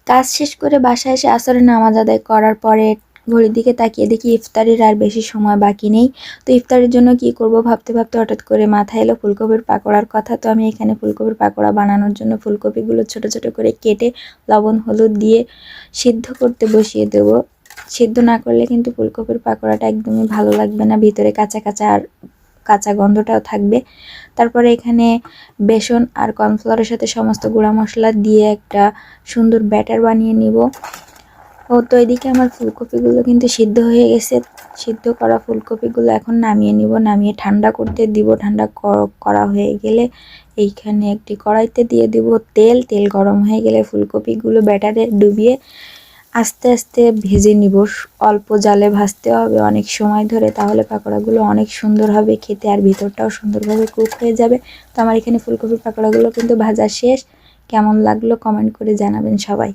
কাজ শেষ করে বাসায় এসে আসরের নামাজ আদায় করার পরে ঘড়ির দিকে তাকিয়ে দেখি ইফতারির আর বেশি সময় বাকি নেই। তো ইফতারের জন্য কি করব ভাবতে ভাবতে হঠাৎ করে মাথায় এলো ফুলকপির পাকোড়ার কথা। তো আমি এখানে ফুলকপির পাকোড়া বানানোর জন্য ফুলকপিগুলো ছোট ছোট করে কেটে লবণ হলুদ দিয়ে সিদ্ধ করতে বসিয়ে দেব। সিদ্ধ না করলে কিন্তু ফুলকপির পাকোড়াটা একদমই ভালো লাগবে না, ভিতরে কাঁচা কাঁচা আর কাঁচা গন্ধটাও থাকবে। তারপরে এখানে বেসন আর কর্নফ্লাওয়ারের সাথে সমস্ত গুঁড়া মশলা দিয়ে একটা সুন্দর ব্যাটার বানিয়ে নিব। তো এদিকে আমার ফুলকপিগুলো কিন্তু সিদ্ধ হয়ে গেছে। সিদ্ধ করা ফুলকপিগুলো এখন নামিয়ে নিব, নামিয়ে ঠান্ডা করতে দিব। ঠান্ডা করা হয়ে গেলে এইখানে একটি কড়াইতে দিয়ে দিব তেল। তেল গরম হয়ে গেলে ফুলকপিগুলো ব্যাটারে ডুবিয়ে আস্তে আস্তে ভেজে নিব। অল্প জালে ভাজতে হবে অনেক সময় ধরে, তাহলে পাকোড়াগুলো অনেক সুন্দর হবে খেতে আর ভিতরটাও সুন্দরভাবে কুক হয়ে যাবে। তো আমার এখানে ফুলকপির পাকোড়াগুলো কিন্তু ভাজা শেষ। কেমন লাগলো কমেন্ট করে জানাবেন সবাই।